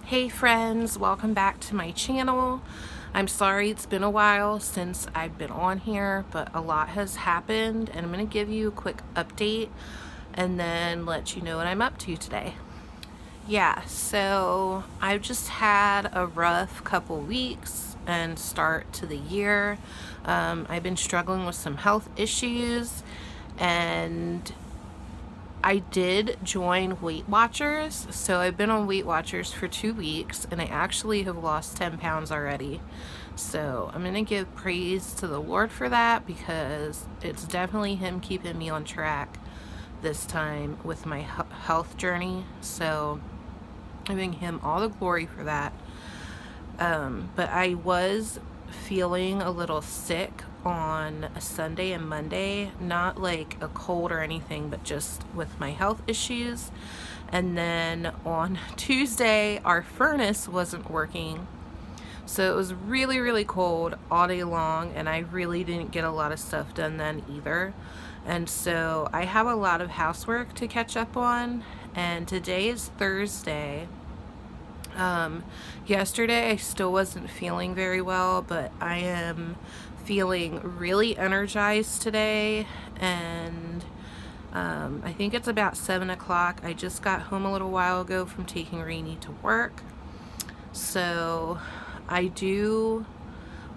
Hey friends, welcome back to my channel. I'm sorry it's been a while since I've been on here, but a lot has happened and I'm going to give you a quick update and then let you know what I'm up to today. Yeah, so I've just had a rough couple weeks and start to the year. I've been struggling with some health issues, and I did join Weight Watchers, so I've been on Weight Watchers for 2 weeks, and I actually have lost 10 pounds already. So I'm going to give praise to the Lord for that, because it's definitely Him keeping me on track this time with my health journey. So I'm giving Him all the glory for that. But I was feeling a little sick on a Sunday and Monday, not like a cold or anything, but just with my health issues. And then on Tuesday, our furnace wasn't working. So it was really, really cold all day long, and I really didn't get a lot of stuff done then either. And so I have a lot of housework to catch up on, and today is Thursday. Yesterday I still wasn't feeling very well, but I am feeling really energized today, and I think it's about 7 o'clock. I just got home a little while ago from taking Rainy to work, so I do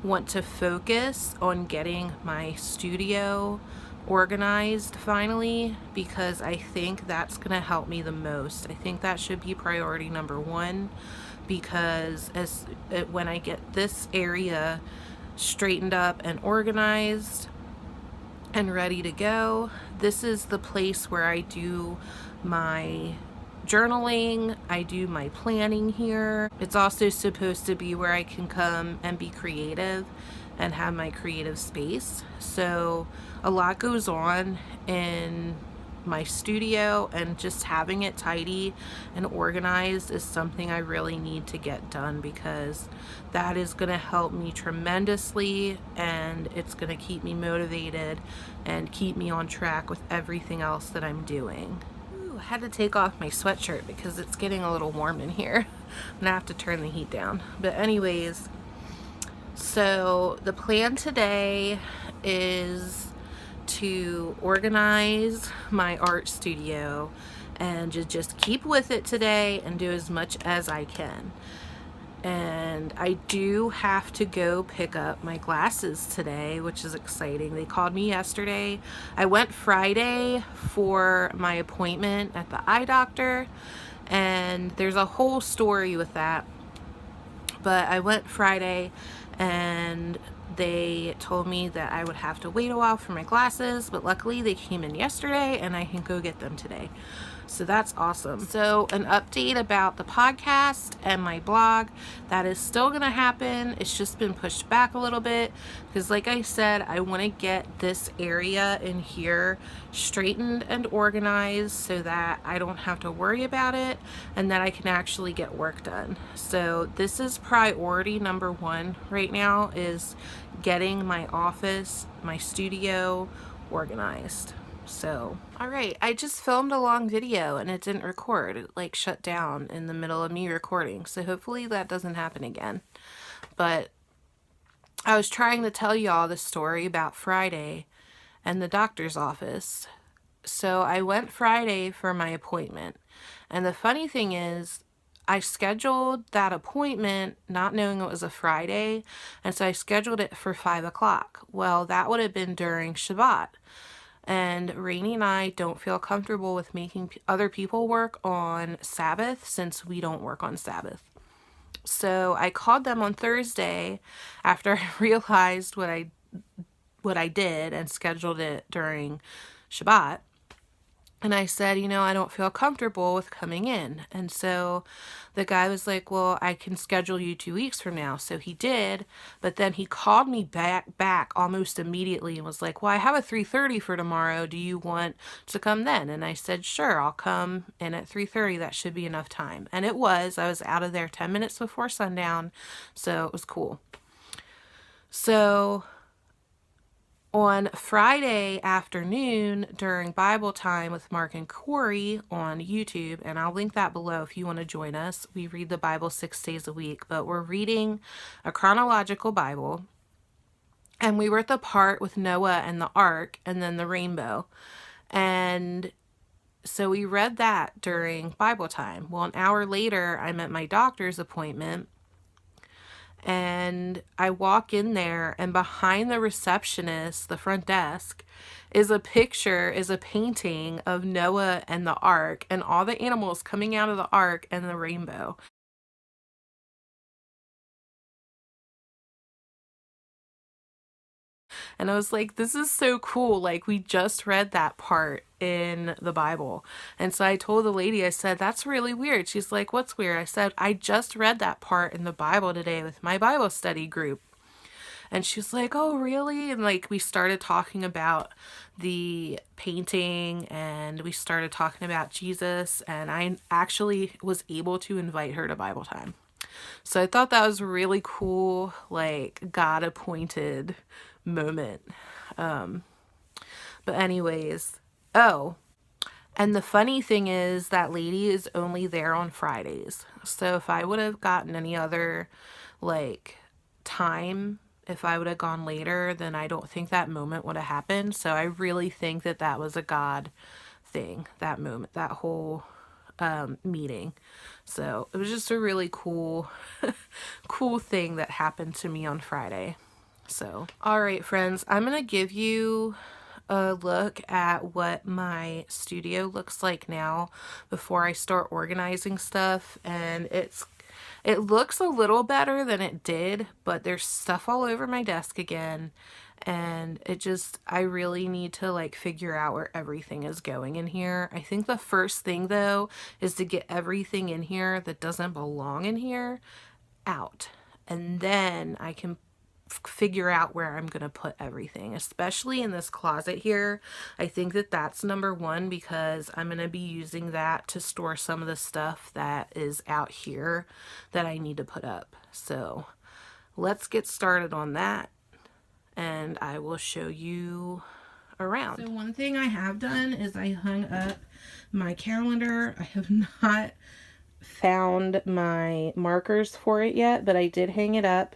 want to focus on getting my studio organized finally, because I think that's going to help me the most. I think that should be priority number one, because when I get this area straightened up and organized and ready to go, this is the place where I do my journaling, I do my planning here. It's also supposed to be where I can come and be creative and have my creative space. So a lot goes on in my studio, and just having it tidy and organized is something I really need to get done, because that is going to help me tremendously, and it's going to keep me motivated and keep me on track with everything else that I'm doing. I had to take off my sweatshirt because it's getting a little warm in here. I'm gonna have to turn the heat down. But anyways, so the plan today is to organize my art studio and just keep with it today and do as much as I can. And I do have to go pick up my glasses today, which is exciting. They called me yesterday. I went Friday for my appointment at the eye doctor, and there's a whole story with that. But I went Friday, and they told me that I would have to wait a while for my glasses, but luckily they came in yesterday and I can go get them today. So that's awesome. So an update about the podcast and my blog, that is still going to happen. It's just been pushed back a little bit because, like I said, I want to get this area in here straightened and organized so that I don't have to worry about it and that I can actually get work done. So this is priority number one right now, is getting my office, my studio organized. So, alright, I just filmed a long video and it didn't record. It like shut down in the middle of me recording. So hopefully that doesn't happen again. But I was trying to tell y'all the story about Friday and the doctor's office. So I went Friday for my appointment. And the funny thing is, I scheduled that appointment not knowing it was a Friday. And so I scheduled it for 5 o'clock. Well, that would have been during Shabbat. And Rainy and I don't feel comfortable with making other people work on Sabbath, since we don't work on Sabbath. So I called them on Thursday after I realized what I did and scheduled it during Shabbat. And I said, I don't feel comfortable with coming in. And so the guy was like, well, I can schedule you 2 weeks from now. So he did. But then he called me back almost immediately and was like, well, I have a 3:30 for tomorrow. Do you want to come then? And I said, sure, I'll come in at 3:30. That should be enough time. And it was. I was out of there 10 minutes before sundown. So it was cool. So On Friday afternoon during Bible time with Mark and Cori on YouTube, and I'll link that below if you want to join us. We read the Bible 6 days a week, but we're reading a chronological Bible. And we were at the part with Noah and the ark and then the rainbow. And so we read that during Bible time. Well, an hour later, I'm at my doctor's appointment. And I walk in there, and behind the receptionist, the front desk, is a painting of Noah and the ark and all the animals coming out of the ark and the rainbow. And I was like, this is so cool. Like, we just read that part in the Bible. And so I told the lady, I said, that's really weird. She's like, what's weird? I said, I just read that part in the Bible today with my Bible study group. And she's like, oh, really? And like, we started talking about the painting, and we started talking about Jesus. And I actually was able to invite her to Bible time. So I thought that was really cool, like God appointed moment. But anyways, oh, and the funny thing is that lady is only there on Fridays. So if I would have gotten any other like time, if I would have gone later, then I don't think that moment would have happened. So I really think that that was a God thing, that moment, that whole meeting. So it was just a really cool cool thing that happened to me on Friday. So all right, friends, I'm gonna give you a look at what my studio looks like now before I start organizing stuff. And it looks a little better than it did, but there's stuff all over my desk again. And I really need to like figure out where everything is going in here. I think the first thing though is to get everything in here that doesn't belong in here out. And then I can figure out where I'm going to put everything, especially in this closet here. I think that that's number one because I'm going to be using that to store some of the stuff that is out here that I need to put up. So let's get started on that, and I will show you around. So one thing I have done is I hung up my calendar. I have not found my markers for it yet, but I did hang it up.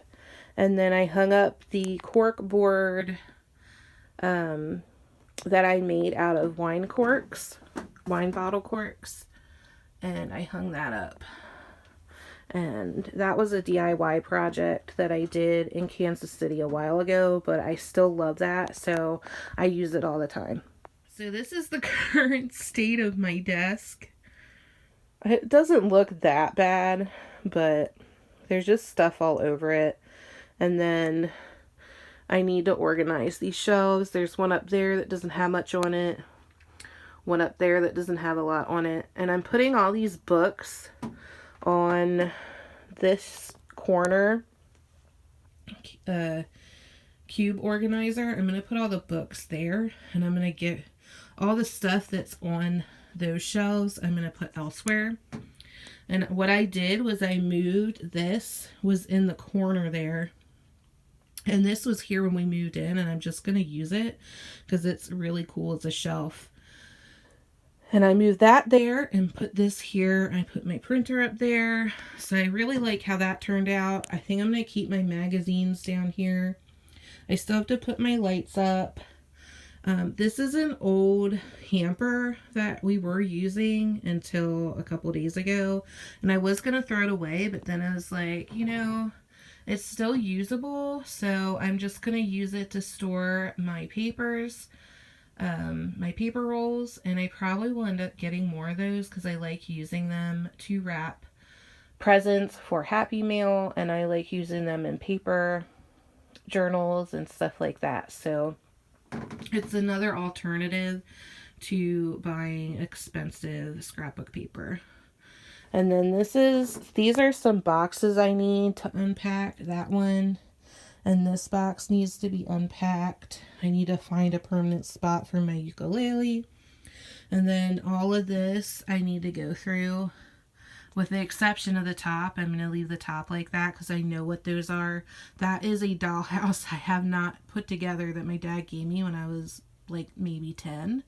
And then I hung up the cork board that I made out of wine bottle corks, and I hung that up. And that was a DIY project that I did in Kansas City a while ago, but I still love that, so I use it all the time. So this is the current state of my desk. It doesn't look that bad, but there's just stuff all over it. And then I need to organize these shelves. There's one up there that doesn't have much on it. One up there that doesn't have a lot on it. And I'm putting all these books on this corner cube organizer. I'm going to put all the books there. And I'm going to get all the stuff that's on those shelves, I'm going to put elsewhere. And what I did was I moved this, was in the corner there. And this was here when we moved in, and I'm just going to use it because it's really cool as a shelf. And I moved that there and put this here. I put my printer up there. So I really like how that turned out. I think I'm going to keep my magazines down here. I still have to put my lights up. This is an old hamper that we were using until a couple days ago. And I was going to throw it away, but then I was like, you know, it's still usable, so I'm just going to use it to store my papers, my paper rolls, and I probably will end up getting more of those because I like using them to wrap presents for Happy Mail, and I like using them in paper journals and stuff like that. So it's another alternative to buying expensive scrapbook paper. And then these are some boxes I need to unpack. That one and this box needs to be unpacked. I need to find a permanent spot for my ukulele. And then all of this I need to go through. with the exception of the top. I'm going to leave the top like that because I know what those are. That is a dollhouse I have not put together that my dad gave me when I was like maybe 10.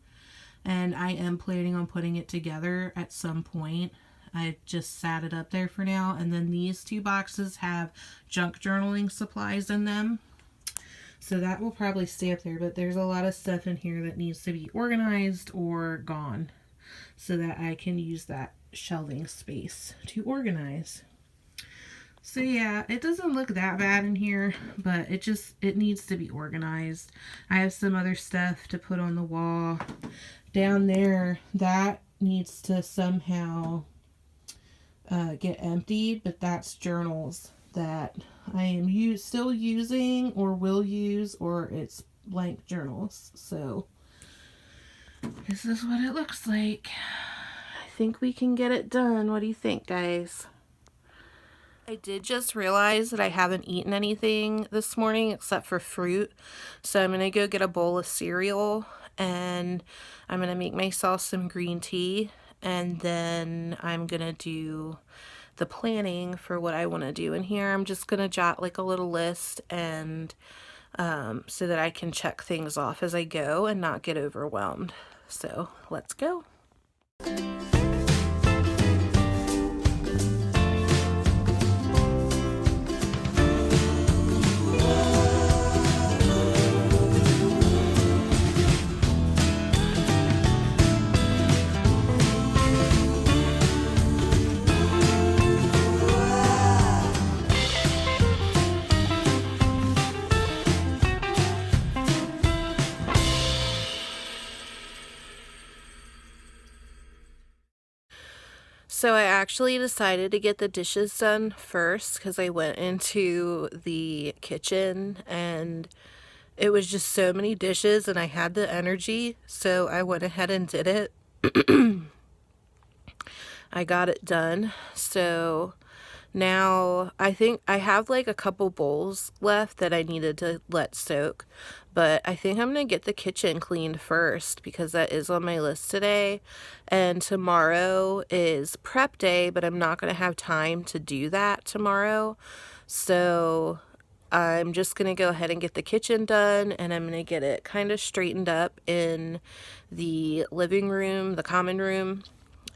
And I am planning on putting it together at some point. I just sat it up there for now. And then these two boxes have junk journaling supplies in them. So that will probably stay up there, but there's a lot of stuff in here that needs to be organized or gone so that I can use that shelving space to organize. So yeah, it doesn't look that bad in here, but it needs to be organized. I have some other stuff to put on the wall. Down there, that needs to somehow get emptied, but that's journals that I am still using or will use, or it's blank journals. So this is what it looks like. I think we can get it done. What do you think, guys? I did just realize that I haven't eaten anything this morning except for fruit. So I'm going to go get a bowl of cereal and I'm going to make myself some green tea. And then I'm going to do the planning for what I want to do in here. I'm just going to jot like a little list and so that I can check things off as I go and not get overwhelmed. So let's go. So I actually decided to get the dishes done first because I went into the kitchen and it was just so many dishes and I had the energy, so I went ahead and did it. I got it done. So now I think I have like a couple bowls left that I needed to let soak, but I think I'm going to get the kitchen cleaned first because that is on my list today. And tomorrow is prep day, but I'm not going to have time to do that tomorrow. So I'm just going to go ahead and get the kitchen done, and I'm going to get it kind of straightened up in the living room, the common room.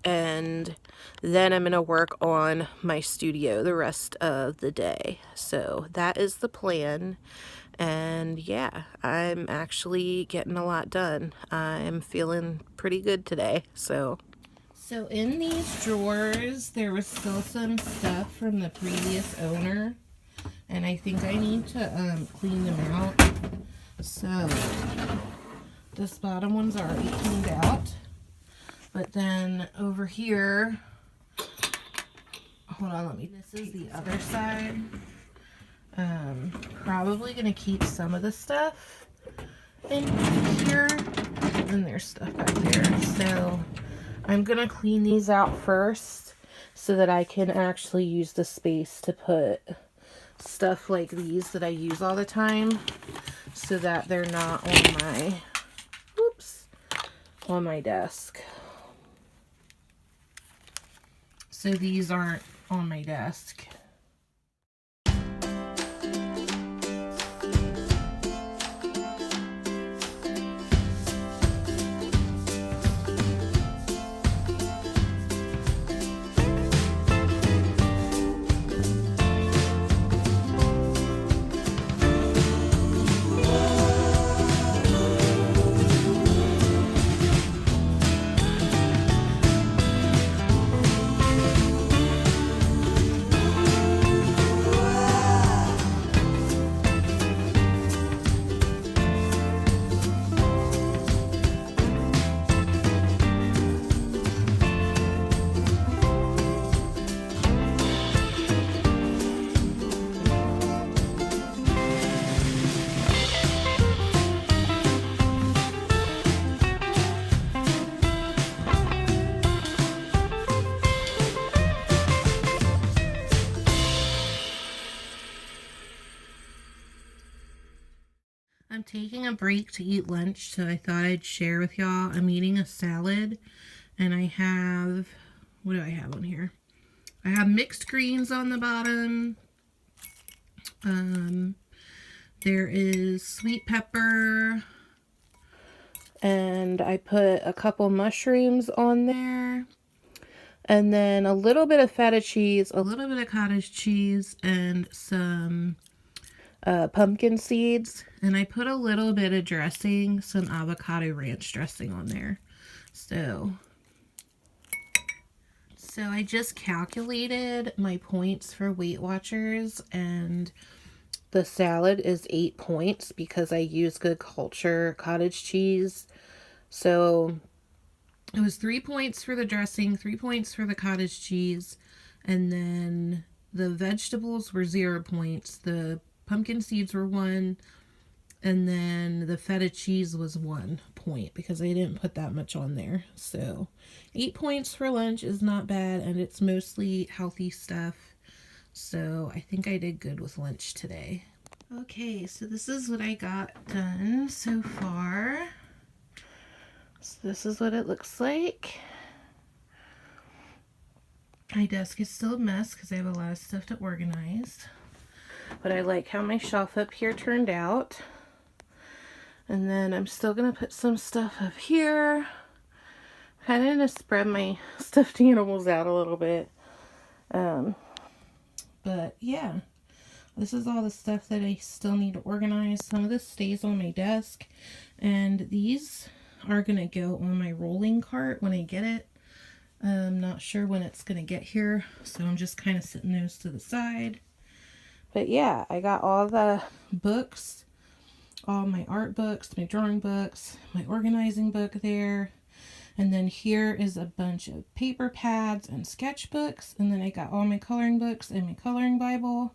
And then I'm going to work on my studio the rest of the day. So that is the plan. And yeah, I'm actually getting a lot done. I'm feeling pretty good today. So in these drawers, there was still some stuff from the previous owner. And I think I need to clean them out. So this bottom one's already cleaned out. But then over here, hold on, this is the other side. Probably gonna keep some of the stuff in here. And there's stuff back there. So I'm gonna clean these out first so that I can actually use the space to put stuff like these that I use all the time so that they're not on my desk. So these aren't on my desk. I'm taking a break to eat lunch, so I thought I'd share with y'all. I'm eating a salad, and I have, what do I have on here? I have mixed greens on the bottom. There is sweet pepper, and I put a couple mushrooms on there, and then a little bit of feta cheese, a little bit of cottage cheese, and some pumpkin seeds. And I put a little bit of dressing, some avocado ranch dressing on there. So I just calculated my points for Weight Watchers, and the salad is 8 points because I use Good Culture cottage cheese. So it was 3 points for the dressing, 3 points for the cottage cheese, and then the vegetables were 0 points. The pumpkin seeds were 1, and then the feta cheese was 1 point because I didn't put that much on there. So 8 points for lunch is not bad, and it's mostly healthy stuff. So I think I did good with lunch today. Okay, so this is what I got done so far. So this is what it looks like. My desk is still a mess because I have a lot of stuff to organize. But I like how my shelf up here turned out. And then I'm still going to put some stuff up here. Kind of going to spread my stuffed animals out a little bit. But yeah, this is all the stuff that I still need to organize. Some of this stays on my desk, and these are going to go on my rolling cart when I get it. I'm not sure when it's going to get here, so I'm just kind of setting those to the side. But yeah, I got all the books, all my art books, my drawing books, my organizing book there. And then here is a bunch of paper pads and sketchbooks. And then I got all my coloring books and my coloring Bible.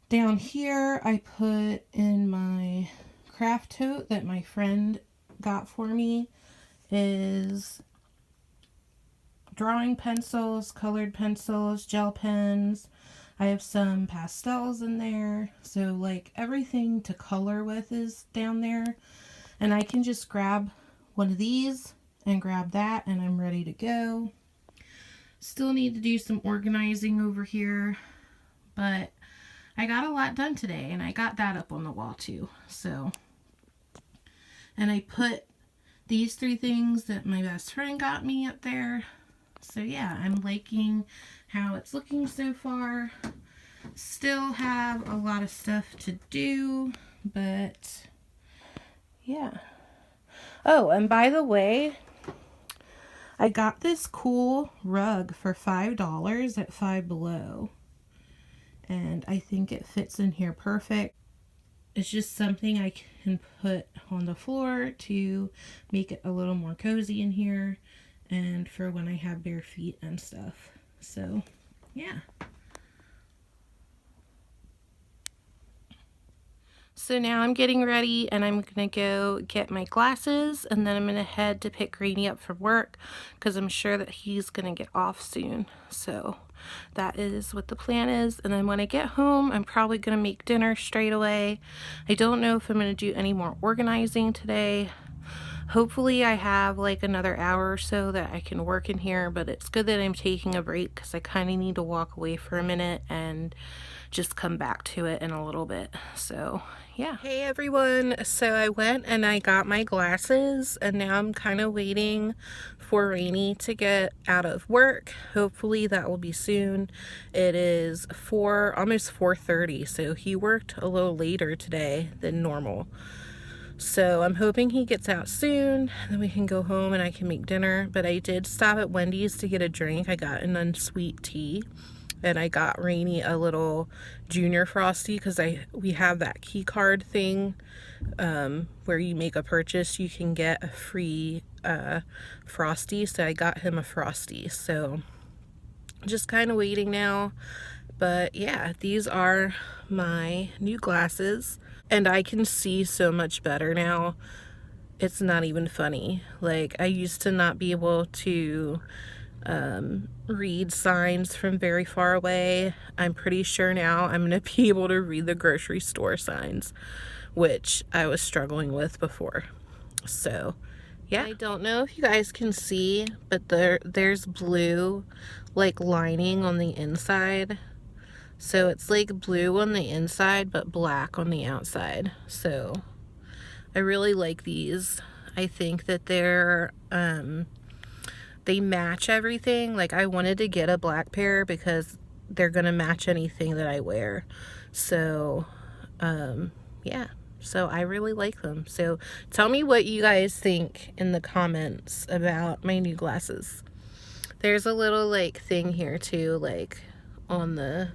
Down here, I put in my craft tote that my friend got for me is drawing pencils, colored pencils, gel pens. I have some pastels in there. So like everything to color with is down there. And I can just grab one of these and grab that, and I'm ready to go. Still need to do some organizing over here, but I got a lot done today, and I got that up on the wall too. So, and I put these 3 things that my best friend got me up there. So yeah, I'm liking how it's looking so far. Still have a lot of stuff to do, but yeah. Oh, and by the way, I got this cool rug for $5 at Five Below. And I think it fits in here perfect. It's just something I can put on the floor to make it a little more cozy in here, and for when I have bare feet and stuff. So, yeah. So now I'm getting ready, and I'm going to go get my glasses, and then I'm going to head to pick Rainy up from work because I'm sure that he's going to get off soon. So that is what the plan is. And then when I get home, I'm probably going to make dinner straight away. I don't know if I'm going to do any more organizing today. Hopefully I have like another hour or so that I can work in here, but it's good that I'm taking a break because I kind of need to walk away for a minute and just come back to it in a little bit. So yeah. Hey everyone, so I went and I got my glasses, and now I'm kind of waiting for Rainy to get out of work. Hopefully that will be soon. It is almost 4:30, so he worked a little later today than normal. So I'm hoping he gets out soon, then we can go home and I can make dinner. But I did stop at Wendy's to get a drink. I got an unsweet tea, and I got Rainy a little junior frosty because we have that key card thing where you make a purchase, you can get a free frosty. So I got him a frosty. So just kind of waiting now. But yeah, these are my new glasses, and I can see so much better now. It's not even funny. Like, I used to not be able to read signs from very far away. I'm pretty sure now I'm going to be able to read the grocery store signs, which I was struggling with before. So yeah. I don't know if you guys can see, but there's blue like lining on the inside. So it's like blue on the inside, but black on the outside. So I really like these. I think that they match everything. Like, I wanted to get a black pair because they're gonna match anything that I wear. So, yeah. So I really like them. So tell me what you guys think in the comments about my new glasses. There's a little like thing here too, like on the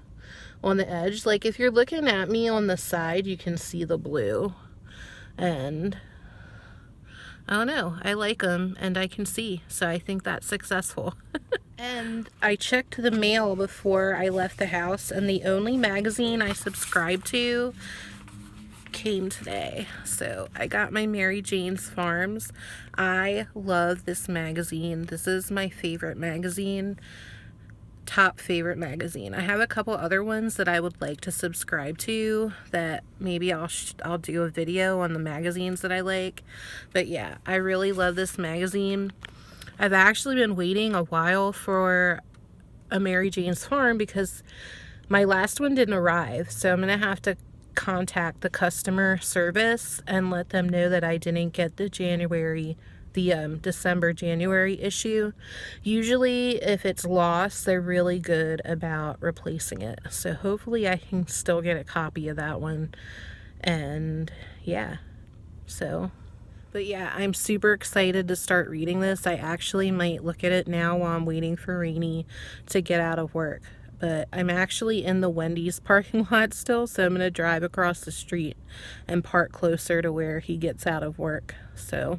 edge. Like, if you're looking at me on the side, you can see the blue. And I don't know, I like them and I can see, so I think that's successful. And I checked the mail before I left the house, and the only magazine I subscribed to came today. So I got my Mary Jane's Farms. I love this magazine. This is my favorite magazine. Top favorite magazine. I have a couple other ones that I would like to subscribe to that maybe I'll do a video on the magazines that I like. But yeah, I really love this magazine. I've actually been waiting a while for a Mary Jane's Farm because my last one didn't arrive. So I'm gonna have to contact the customer service and let them know that I didn't get the December January issue. Usually if it's lost, they're really good about replacing it. So hopefully I can still get a copy of that one. And yeah, but yeah, I'm super excited to start reading this. I actually might look at it now while I'm waiting for Rainy to get out of work. But I'm actually in the Wendy's parking lot still, so I'm going to drive across the street and park closer to where he gets out of work. So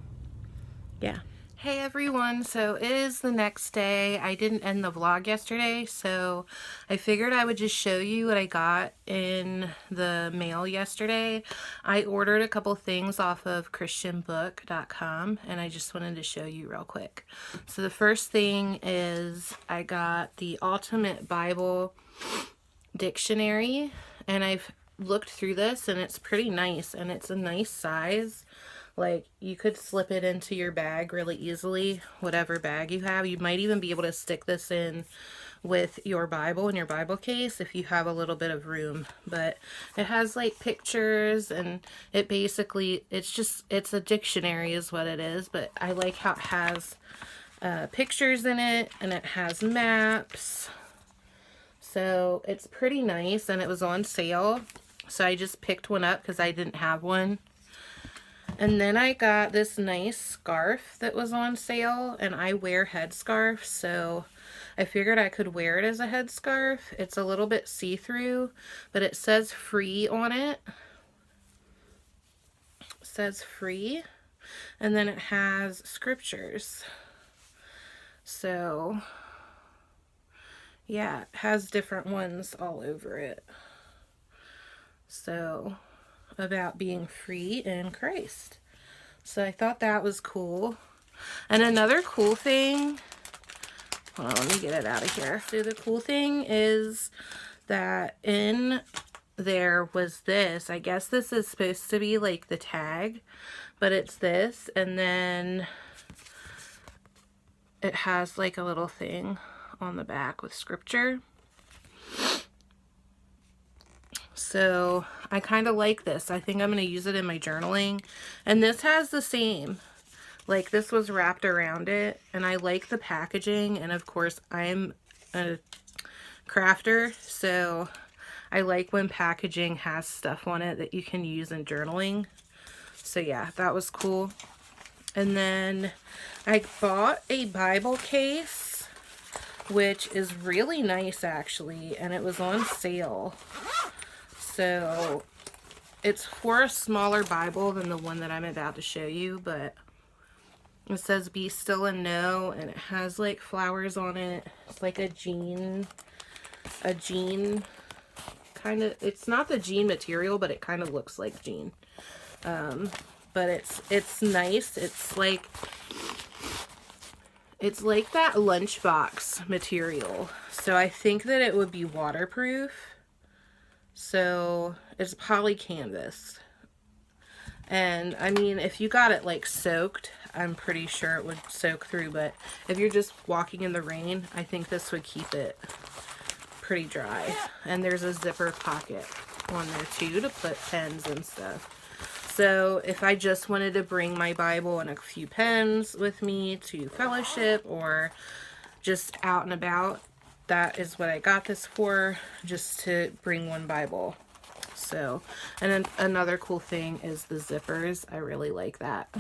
yeah. Hey everyone, so it is the next day. I didn't end the vlog yesterday, so I figured I would just show you what I got in the mail yesterday. I ordered a couple things off of ChristianBook.com, and I just wanted to show you real quick. So the first thing is I got the Ultimate Bible Dictionary, and I've looked through this, and it's pretty nice, and it's a nice size. Like, you could slip it into your bag really easily, whatever bag you have. You might even be able to stick this in with your Bible in your Bible case if you have a little bit of room. But it has like pictures, and it basically, it's a dictionary is what it is. But I like how it has pictures in it, and it has maps. So it's pretty nice, and it was on sale. So I just picked one up because I didn't have one. And then I got this nice scarf that was on sale, and I wear headscarves, so I figured I could wear it as a headscarf. It's a little bit see-through, but it says free on it. It says free, and then it has scriptures. So yeah, it has different ones all over it. So about being free in Christ. So I thought that was cool. And another cool thing, hold on, let me get it out of here. So the cool thing is that in there was this. I guess this is supposed to be like the tag, but it's this, and then it has like a little thing on the back with scripture. So I kind of like this. I think I'm going to use it in my journaling. And this has the same. Like, this was wrapped around it. And I like the packaging. And of course, I'm a crafter. So I like when packaging has stuff on it that you can use in journaling. So yeah, that was cool. And then I bought a Bible case, which is really nice actually. And it was on sale. So it's for a smaller Bible than the one that I'm about to show you, but it says be still and know, and it has like flowers on it. It's like a jean kind of, it's not the jean material, but it kind of looks like jean. But it's nice. It's like that lunchbox material. So I think that it would be waterproof. So it's poly canvas. And I mean, if you got it like soaked, I'm pretty sure it would soak through, but if you're just walking in the rain, I think this would keep it pretty dry. And there's a zipper pocket on there too to put pens and stuff. So if I just wanted to bring my Bible and a few pens with me to fellowship or just out and about, that is what I got this for, just to bring one Bible. So, and then another cool thing is the zippers. I really like that.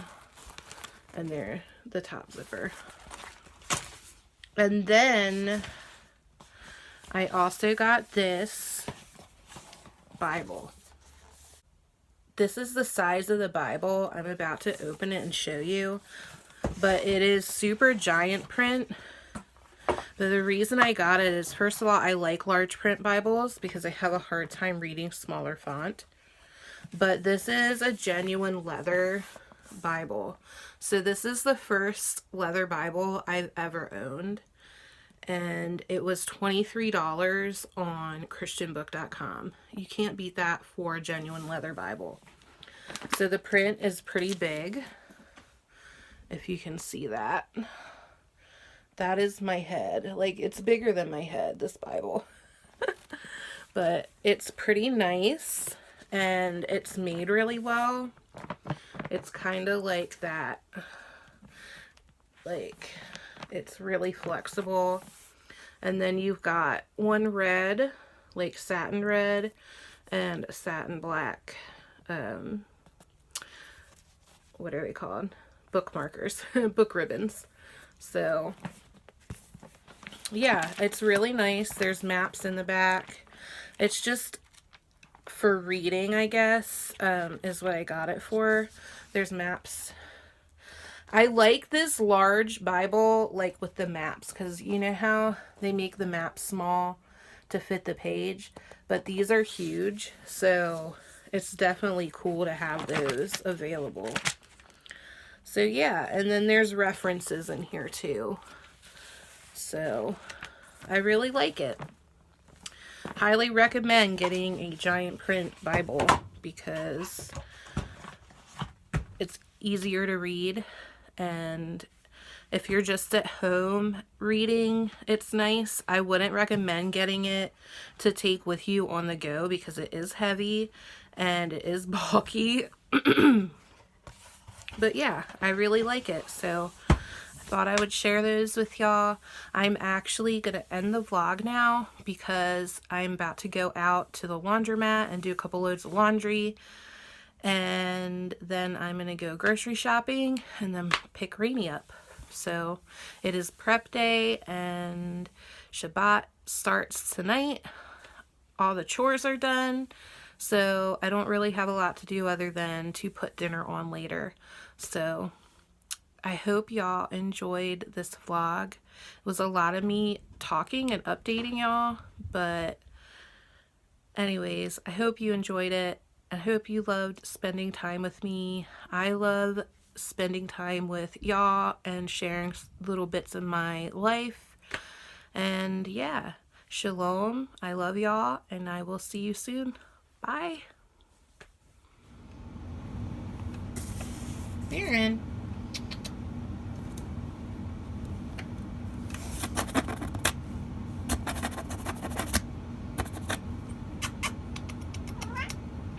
And they're the top zipper. And then I also got this Bible. This is the size of the Bible. I'm about to open it and show you. But it is super giant print. But the reason I got it is, first of all, I like large print Bibles because I have a hard time reading smaller font. But this is a genuine leather Bible. So this is the first leather Bible I've ever owned. And it was $23 on ChristianBook.com. You can't beat that for a genuine leather Bible. So the print is pretty big, if you can see that. That is my head. Like, it's bigger than my head, this Bible. But it's pretty nice, and it's made really well. It's kind of like that. Like, it's really flexible. And then you've got one red, like satin red, and a satin black. What are they called? Bookmarkers. Book ribbons. So, yeah, it's really nice. There's maps in the back. It's just for reading, I guess, is what I got it for. There's maps. I like this large Bible, like with the maps, because you know how they make the maps small to fit the page, but these are huge, so it's definitely cool to have those available. So yeah, and then there's references in here too. So I really like it. Highly recommend getting a giant print Bible because it's easier to read. And if you're just at home reading, it's nice. I wouldn't recommend getting it to take with you on the go because it is heavy and it is bulky. But yeah, I really like it. So I thought I would share those with y'all. I'm actually going to end the vlog now because I'm about to go out to the laundromat and do a couple loads of laundry. And then I'm going to go grocery shopping and then pick Rainy up. So it is prep day and Shabbat starts tonight. All the chores are done. So I don't really have a lot to do other than to put dinner on later. So I hope y'all enjoyed this vlog. It was a lot of me talking and updating y'all. But anyways, I hope you enjoyed it. I hope you loved spending time with me. I love spending time with y'all and sharing little bits of my life. And yeah, shalom. I love y'all, and I will see you soon. Bye. Aaron.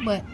What?